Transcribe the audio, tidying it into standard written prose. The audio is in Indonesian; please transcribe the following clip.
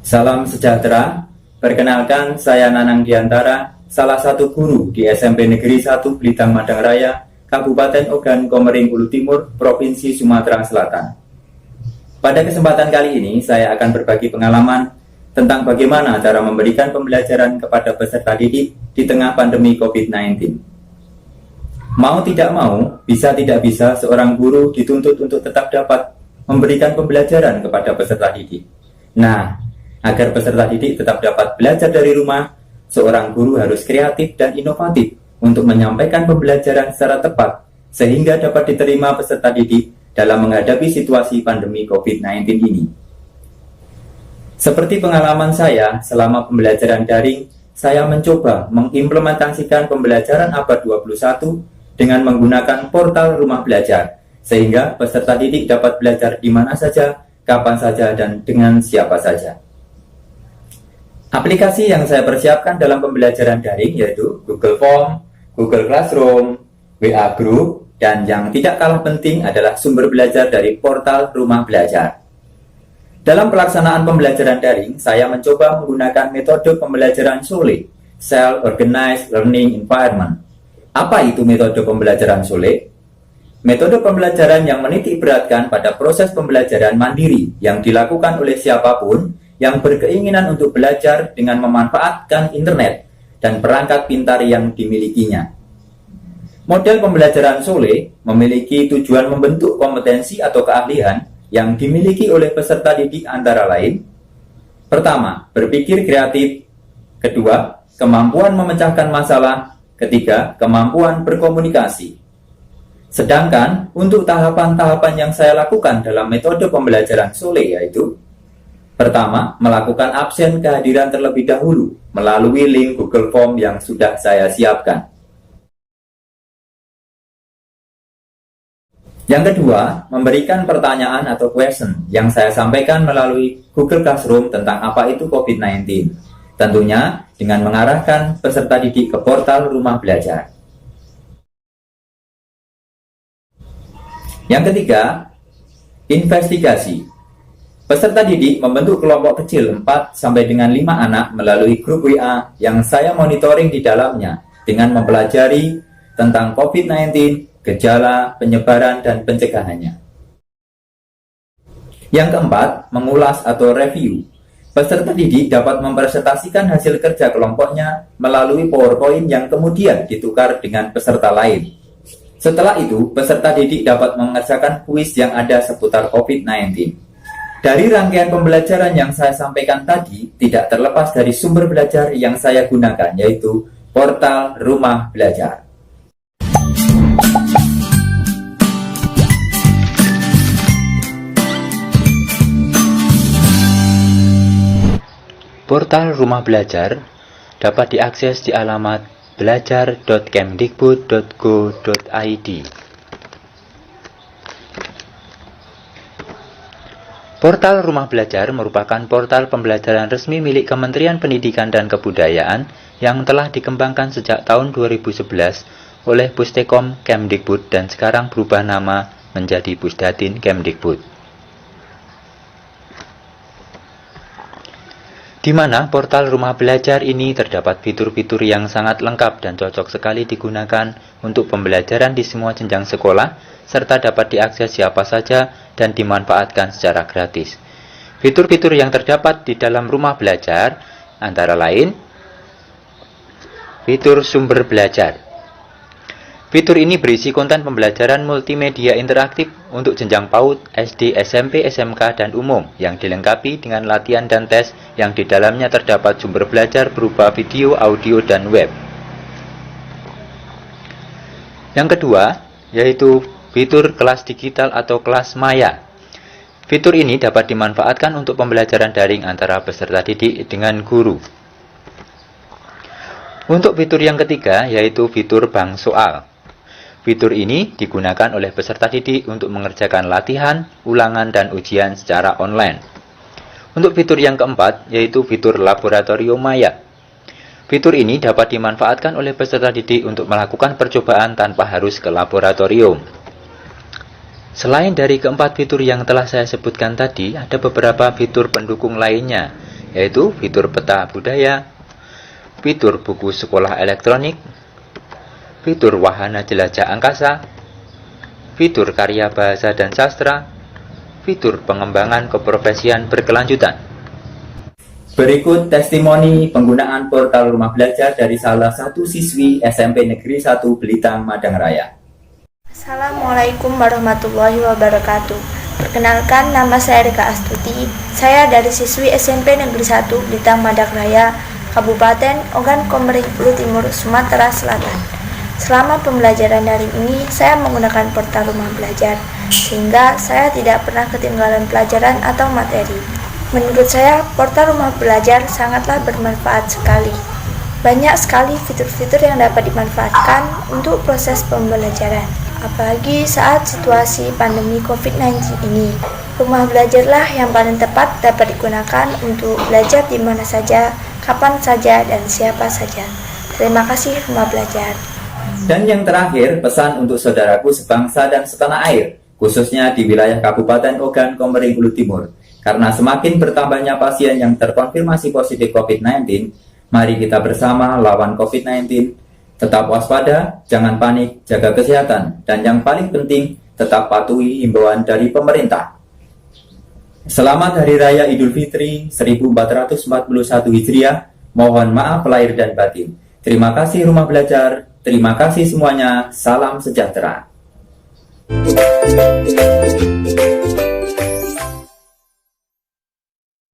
Salam sejahtera, perkenalkan saya Nanang Diantara, salah satu guru di SMP Negeri 1 Blitang Madang Raya, Kabupaten Ogan Komering Ulu Timur, Provinsi Sumatera Selatan. Pada kesempatan kali ini, saya akan berbagi pengalaman tentang bagaimana cara memberikan pembelajaran kepada peserta didik di tengah pandemi COVID-19. Mau tidak mau, bisa tidak bisa, seorang guru dituntut untuk tetap dapat memberikan pembelajaran kepada peserta didik. Nah, agar peserta didik tetap dapat belajar dari rumah, seorang guru harus kreatif dan inovatif untuk menyampaikan pembelajaran secara tepat, sehingga dapat diterima peserta didik dalam menghadapi situasi pandemi COVID-19 ini. Seperti pengalaman saya selama pembelajaran daring, saya mencoba mengimplementasikan pembelajaran abad 21 dengan menggunakan portal rumah belajar, sehingga peserta didik dapat belajar di mana saja, kapan saja, dan dengan siapa saja. Aplikasi yang saya persiapkan dalam pembelajaran daring yaitu Google Form, Google Classroom, WA Group, dan yang tidak kalah penting adalah sumber belajar dari portal rumah belajar. Dalam pelaksanaan pembelajaran daring, saya mencoba menggunakan metode pembelajaran SOLE, Self-Organized Learning Environment. Apa itu metode pembelajaran SOLE? Metode pembelajaran yang menitik beratkan pada proses pembelajaran mandiri yang dilakukan oleh siapapun yang berkeinginan untuk belajar dengan memanfaatkan internet dan perangkat pintar yang dimilikinya. Model pembelajaran SOLE memiliki tujuan membentuk kompetensi atau keahlian yang dimiliki oleh peserta didik antara lain: pertama, berpikir kreatif; kedua, kemampuan memecahkan masalah; ketiga, kemampuan berkomunikasi. Sedangkan untuk tahapan-tahapan yang saya lakukan dalam metode pembelajaran SOLE yaitu: pertama, melakukan absen kehadiran terlebih dahulu melalui link Google Form yang sudah saya siapkan. Yang kedua, memberikan pertanyaan atau question yang saya sampaikan melalui Google Classroom tentang apa itu COVID-19. Tentunya dengan mengarahkan peserta didik ke portal rumah belajar. Yang ketiga, investigasi. Peserta didik membentuk kelompok kecil 4 sampai dengan 5 anak melalui grup WA yang saya monitoring di dalamnya dengan mempelajari tentang COVID-19, gejala, penyebaran, dan pencegahannya. Yang keempat, mengulas atau review. Peserta didik dapat mempresentasikan hasil kerja kelompoknya melalui PowerPoint yang kemudian ditukar dengan peserta lain. Setelah itu, peserta didik dapat mengerjakan kuis yang ada seputar COVID-19. Dari rangkaian pembelajaran yang saya sampaikan tadi, tidak terlepas dari sumber belajar yang saya gunakan, yaitu portal rumah belajar. Portal rumah belajar dapat diakses di alamat belajar.kemdikbud.go.id. Portal Rumah Belajar merupakan portal pembelajaran resmi milik Kementerian Pendidikan dan Kebudayaan yang telah dikembangkan sejak tahun 2011 oleh Pustekom Kemdikbud dan sekarang berubah nama menjadi Pusdatin Kemdikbud. Di mana portal Rumah Belajar ini terdapat fitur-fitur yang sangat lengkap dan cocok sekali digunakan untuk pembelajaran di semua jenjang sekolah, serta dapat diakses siapa saja dan dimanfaatkan secara gratis. Fitur-fitur yang terdapat di dalam rumah belajar antara lain: fitur sumber belajar. Fitur ini berisi konten pembelajaran multimedia interaktif untuk jenjang PAUD, SD, SMP, SMK, dan umum yang dilengkapi dengan latihan dan tes yang di dalamnya terdapat sumber belajar berupa video, audio, dan web. Yang kedua, yaitu fitur kelas digital atau kelas maya. Fitur ini dapat dimanfaatkan untuk pembelajaran daring antara peserta didik dengan guru. Untuk fitur yang ketiga, yaitu fitur bank soal. Fitur ini digunakan oleh peserta didik untuk mengerjakan latihan, ulangan, dan ujian secara online. Untuk fitur yang keempat, yaitu fitur laboratorium maya. Fitur ini dapat dimanfaatkan oleh peserta didik untuk melakukan percobaan tanpa harus ke laboratorium. Selain dari keempat fitur yang telah saya sebutkan tadi, ada beberapa fitur pendukung lainnya yaitu fitur peta budaya, fitur buku sekolah elektronik, fitur wahana jelajah angkasa, fitur karya bahasa dan sastra, fitur pengembangan keprofesian berkelanjutan. Berikut testimoni penggunaan portal rumah belajar dari salah satu siswi SMP Negeri 1 Belitang, Madang Raya. Assalamualaikum warahmatullahi wabarakatuh. Perkenalkan, nama saya Rika Astuti. Saya dari siswi SMP Negeri 1 Belitang, Madang Raya, Kabupaten Ogan Komering Ulu Timur, Sumatera Selatan. Selama pembelajaran daring ini, saya menggunakan portal rumah belajar, sehingga saya tidak pernah ketinggalan pelajaran atau materi. Menurut saya, portal rumah belajar sangatlah bermanfaat sekali. Banyak sekali fitur-fitur yang dapat dimanfaatkan untuk proses pembelajaran. Apalagi saat situasi pandemi COVID-19 ini, rumah belajarlah yang paling tepat dapat digunakan untuk belajar di mana saja, kapan saja, dan siapa saja. Terima kasih rumah belajar. Dan yang terakhir, pesan untuk saudaraku sebangsa dan setanah air, khususnya di wilayah Kabupaten Ogan Komering Ulu Timur. Karena semakin bertambahnya pasien yang terkonfirmasi positif COVID-19, mari kita bersama lawan COVID-19. Tetap waspada, jangan panik, jaga kesehatan, dan yang paling penting, tetap patuhi himbauan dari pemerintah. Selamat Hari Raya Idul Fitri 1441 Hijriah. Mohon maaf lahir dan batin. Terima kasih rumah belajar, terima kasih semuanya, salam sejahtera.